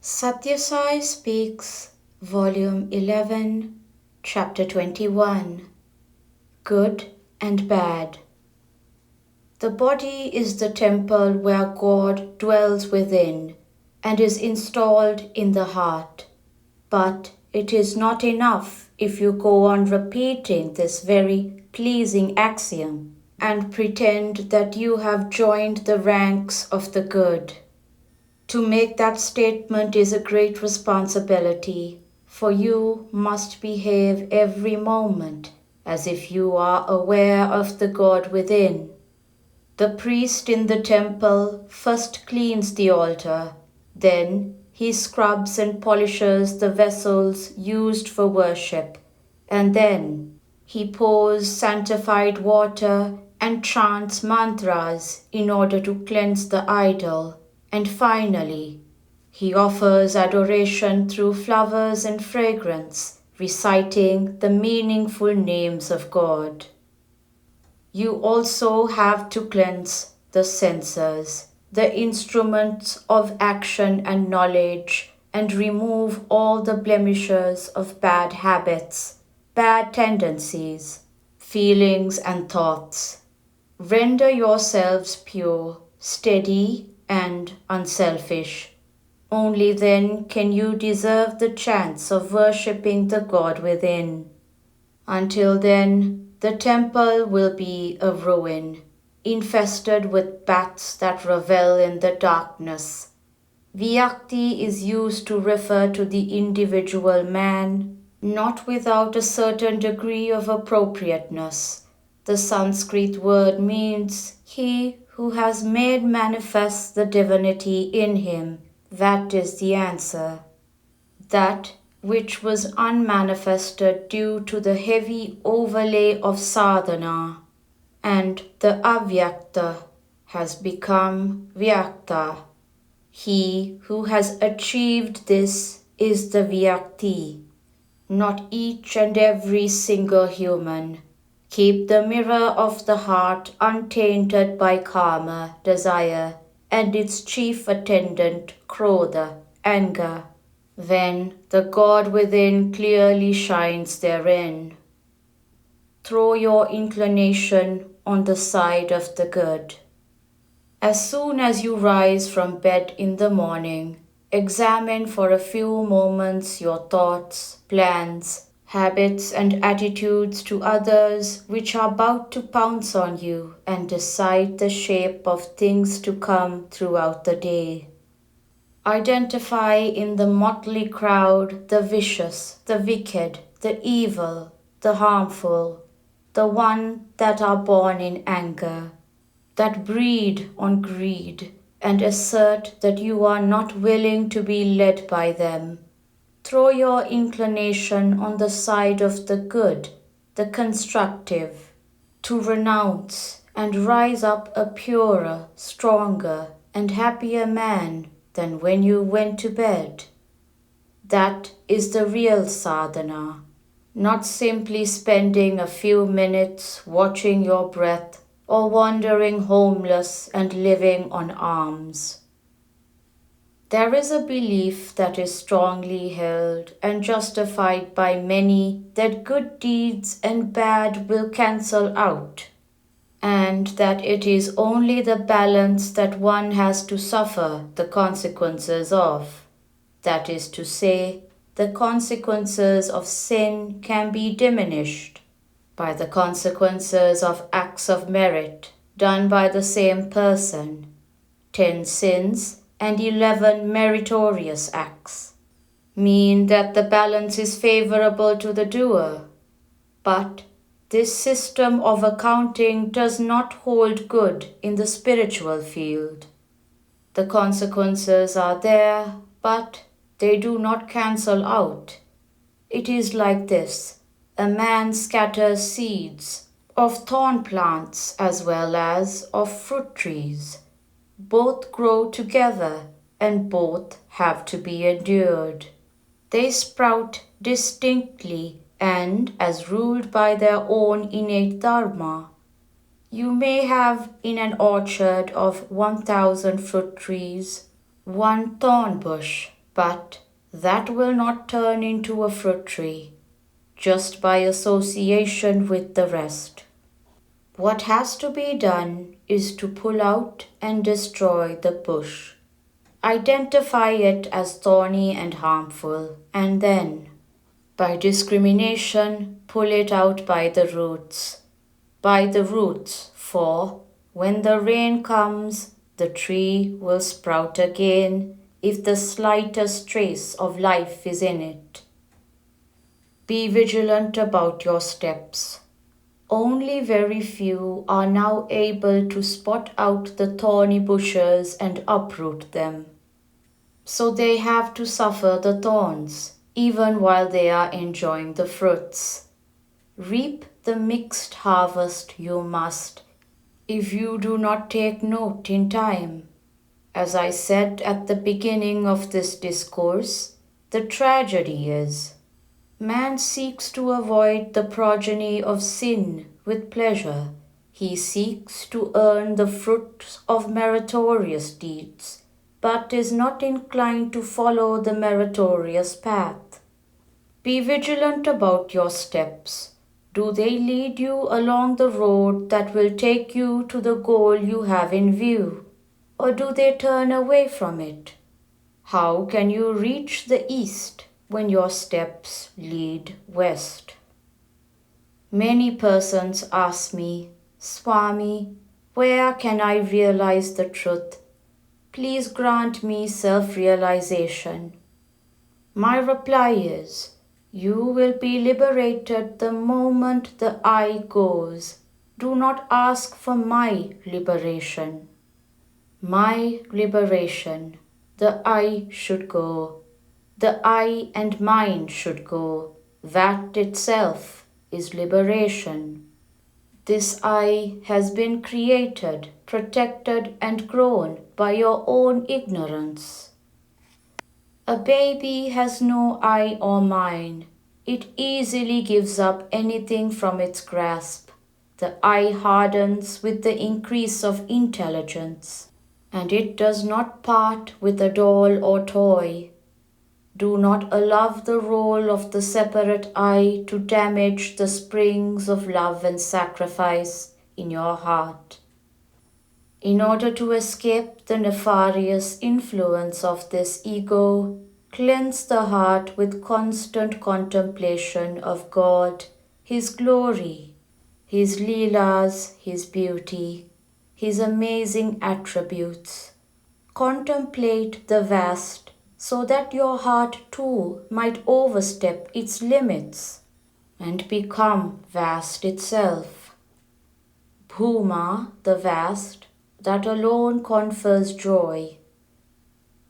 Sathya Sai Speaks, Volume 11, Chapter 21. Good and Bad. The body is the temple where God dwells within and is installed in the heart. But it is not enough if you go on repeating this very pleasing axiom and pretend that you have joined the ranks of the good. To make that statement is a great responsibility, for you must behave every moment as if you are aware of the God within. The priest in the temple first cleans the altar, then he scrubs and polishes the vessels used for worship, and then he pours sanctified water and chants mantras in order to cleanse the idol. And finally, he offers adoration through flowers and fragrance, reciting the meaningful names of God. You also have to cleanse the senses, the instruments of action and knowledge, and remove all the blemishes of bad habits, bad tendencies, feelings, and thoughts. Render yourselves pure, steady, and unselfish. Only then can you deserve the chance of worshipping the God within. Until then, the temple will be a ruin, infested with bats that revel in the darkness. Vyakti is used to refer to the individual man, not without a certain degree of appropriateness. The Sanskrit word means he who has made manifest the divinity in him. That is the answer. That which was unmanifested due to the heavy overlay of sadhana, and the avyakta has become vyakta. He who has achieved this is the vyakti, not each and every single human. Keep the mirror of the heart untainted by karma, desire, and its chief attendant, krodha, anger. Then the God within clearly shines therein. Throw your inclination on the side of the good. As soon as you rise from bed in the morning, examine for a few moments your thoughts, plans, habits, and attitudes to others which are about to pounce on you and decide the shape of things to come throughout the day. Identify in the motley crowd the vicious, the wicked, the evil, the harmful, the one that are born in anger, that breed on greed, and assert that you are not willing to be led by them. Throw your inclination on the side of the good, the constructive, to renounce and rise up a purer, stronger, and happier man than when you went to bed. That is the real sadhana, not simply spending a few minutes watching your breath or wandering homeless and living on alms. There is a belief that is strongly held and justified by many that good deeds and bad will cancel out, and that it is only the balance that one has to suffer the consequences of. That is to say, the consequences of sin can be diminished by the consequences of acts of merit done by the same person. 10 sins and 11 meritorious acts mean that the balance is favorable to the doer. But this system of accounting does not hold good in the spiritual field. The consequences are there, but they do not cancel out. It is like this: a man scatters seeds of thorn plants as well as of fruit trees. Both grow together and both have to be endured. They sprout distinctly and as ruled by their own innate dharma. You may have in an orchard of 1,000 fruit trees one thorn bush, But that will not turn into a fruit tree just by association with the rest. What has to be done is to pull out and destroy the bush. Identify it as thorny and harmful, and then, by discrimination, pull it out by the roots. By the roots, for when the rain comes, the tree will sprout again if the slightest trace of life is in it. Be vigilant about your steps. Only very few are now able to spot out the thorny bushes and uproot them. So they have to suffer the thorns, even while they are enjoying the fruits. Reap the mixed harvest you must, if you do not take note in time. As I said at the beginning of this discourse, the tragedy is, man seeks to avoid the progeny of sin with pleasure. He seeks to earn the fruits of meritorious deeds, but is not inclined to follow the meritorious path. Be vigilant about your steps. Do they lead you along the road that will take you to the goal you have in view, or do they turn away from it? How can you reach the east when your steps lead west? Many persons ask me, Swami, where can I realize the truth? Please grant me self-realization. My reply is, you will be liberated the moment the I goes. Do not ask for my liberation. My liberation, the I should go. The I and mine should go. That itself is liberation. This I has been created, protected, and grown by your own ignorance. A baby has no I or mine. It easily gives up anything from its grasp. The I hardens with the increase of intelligence, and it does not part with a doll or toy. Do not allow the role of the separate I to damage the springs of love and sacrifice in your heart. In order to escape the nefarious influence of this ego, cleanse the heart with constant contemplation of God, His glory, His leelas, His beauty, His amazing attributes. Contemplate the vast, so that your heart too might overstep its limits and become vast itself. Bhuma, the vast, that alone confers joy.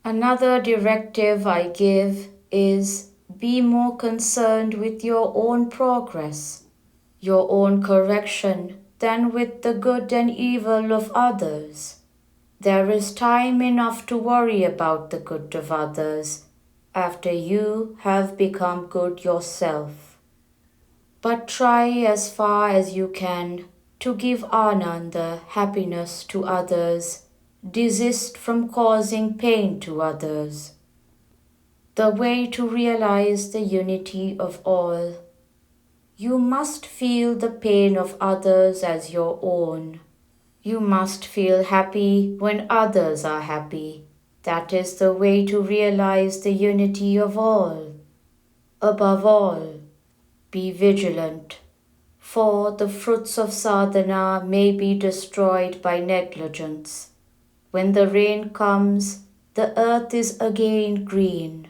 Another directive I give is, be more concerned with your own progress, your own correction, than with the good and evil of others. There is time enough to worry about the good of others after you have become good yourself. But try as far as you can to give ananda, happiness, to others. Desist from causing pain to others. The way to realize the unity of all. You must feel the pain of others as your own. You must feel happy when others are happy. That is the way to realize the unity of all. Above all, be vigilant, for the fruits of sadhana may be destroyed by negligence. When the rain comes, the earth is again green,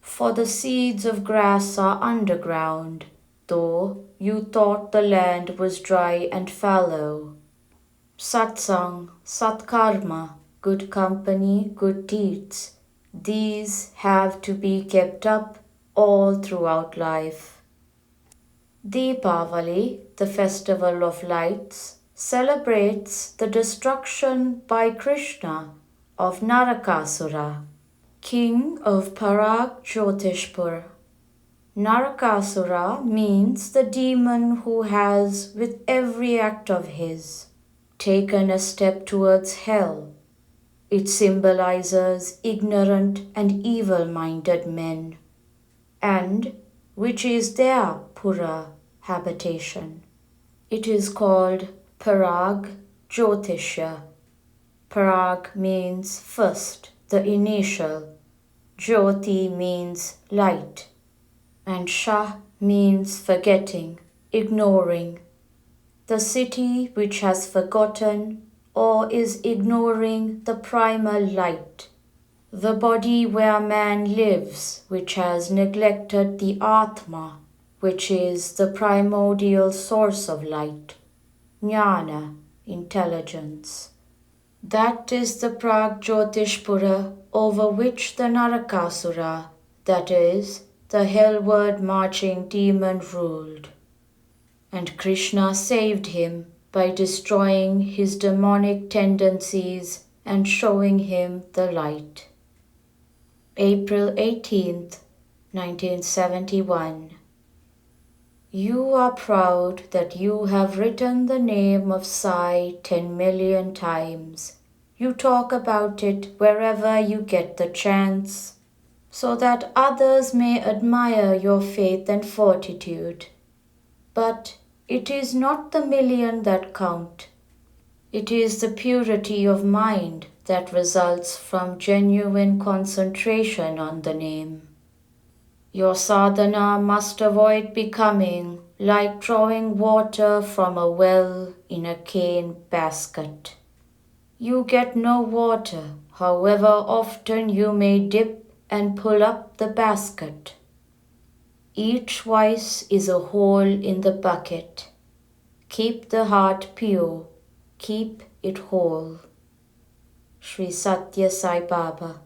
for the seeds of grass are underground, though you thought the land was dry and fallow. Satsang, Satkarma, good company, good deeds, these have to be kept up all throughout life. Deepavali, the festival of lights, celebrates the destruction by Krishna of Narakasura, king of Parag Jyotishpur. Narakasura means the demon who has, with every act of his, taken a step towards hell. It symbolizes ignorant and evil-minded men, and which is their Pura habitation. It is called Parag Jyotisha. Parag means first, the initial. Jyoti means light. And Shah means forgetting, ignoring. The city which has forgotten or is ignoring the primal light. The body where man lives, which has neglected the Atma, which is the primordial source of light, jnana, intelligence. That is the Pragjyotishpura over which the Narakasura, that is, the hellward marching demon, ruled. And Krishna saved him by destroying his demonic tendencies and showing him the light. April 18th, 1971. You are proud that you have written the name of Sai 10 million times. You talk about it wherever you get the chance, so that others may admire your faith and fortitude. But it is not the million that count. It is the purity of mind that results from genuine concentration on the name. Your sadhana must avoid becoming like drawing water from a well in a cane basket. You get no water, however often you may dip and pull up the basket. Each vice is a hole in the bucket. Keep the heart pure, keep it whole. Sri Sathya Sai Baba.